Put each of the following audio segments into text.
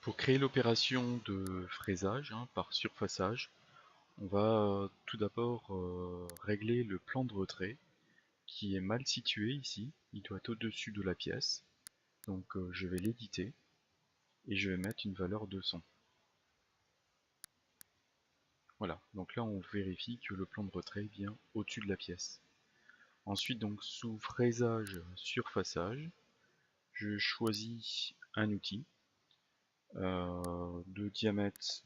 Pour créer l'opération de fraisage par surfaçage, on va tout d'abord régler le plan de retrait qui est mal situé ici. Il doit être au-dessus de la pièce. Donc je vais l'éditer et je vais mettre une valeur 200. Voilà, donc là on vérifie que le plan de retrait est bien au-dessus de la pièce. Ensuite, donc sous fraisage surfaçage, je choisis un outil de diamètre,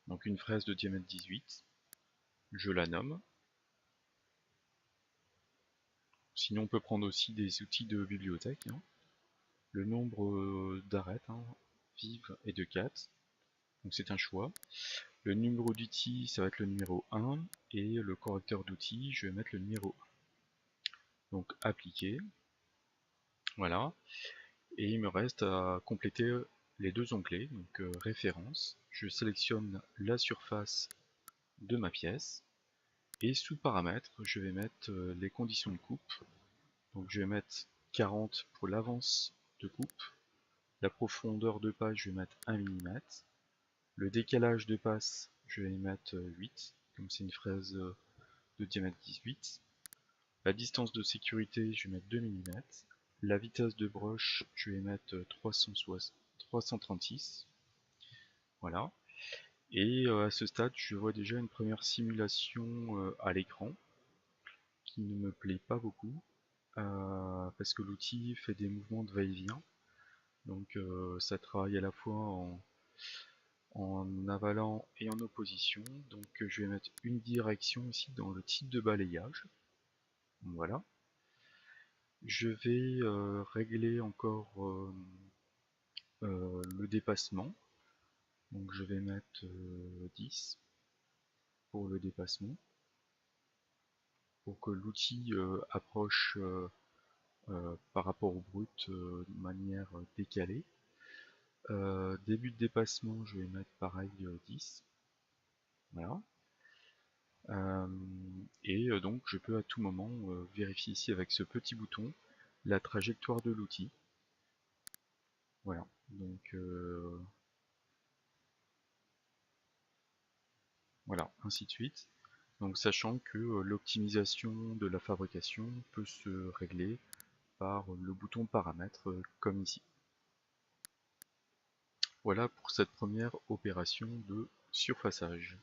donc une fraise de diamètre 18. Je la nomme. Sinon on peut prendre aussi des outils de bibliothèque. Le nombre d'arêtes vives est de 4, donc c'est un choix. Le numéro d'outil, ça va être le numéro 1, et le correcteur d'outils, je vais mettre le numéro 1. Donc appliquer, voilà. Et il me reste à compléter les deux onglets, donc référence. Je sélectionne la surface de ma pièce, et sous paramètres, je vais mettre les conditions de coupe. Donc je vais mettre 40 pour l'avance de coupe. La profondeur de passe, je vais mettre 1 mm. Le décalage de passe, je vais y mettre 8, comme c'est une fraise de diamètre 18. La distance de sécurité, je vais mettre 2 mm. La vitesse de broche, je vais mettre 336. Voilà. Et à ce stade, je vois déjà une première simulation à l'écran qui ne me plaît pas beaucoup parce que l'outil fait des mouvements de va-et-vient. Donc ça travaille à la fois en avalant et en opposition. Donc je vais mettre une direction ici dans le type de balayage. Voilà. Je vais régler encore le dépassement. Donc je vais mettre 10 pour le dépassement, pour que l'outil approche par rapport au brut de manière décalée. Début de dépassement, je vais mettre pareil 10. Voilà. Et donc je peux à tout moment vérifier ici avec ce petit bouton la trajectoire de l'outil. Voilà, donc voilà, ainsi de suite. Donc sachant que l'optimisation de la fabrication peut se régler par le bouton paramètres comme ici. Voilà pour cette première opération de surfaçage.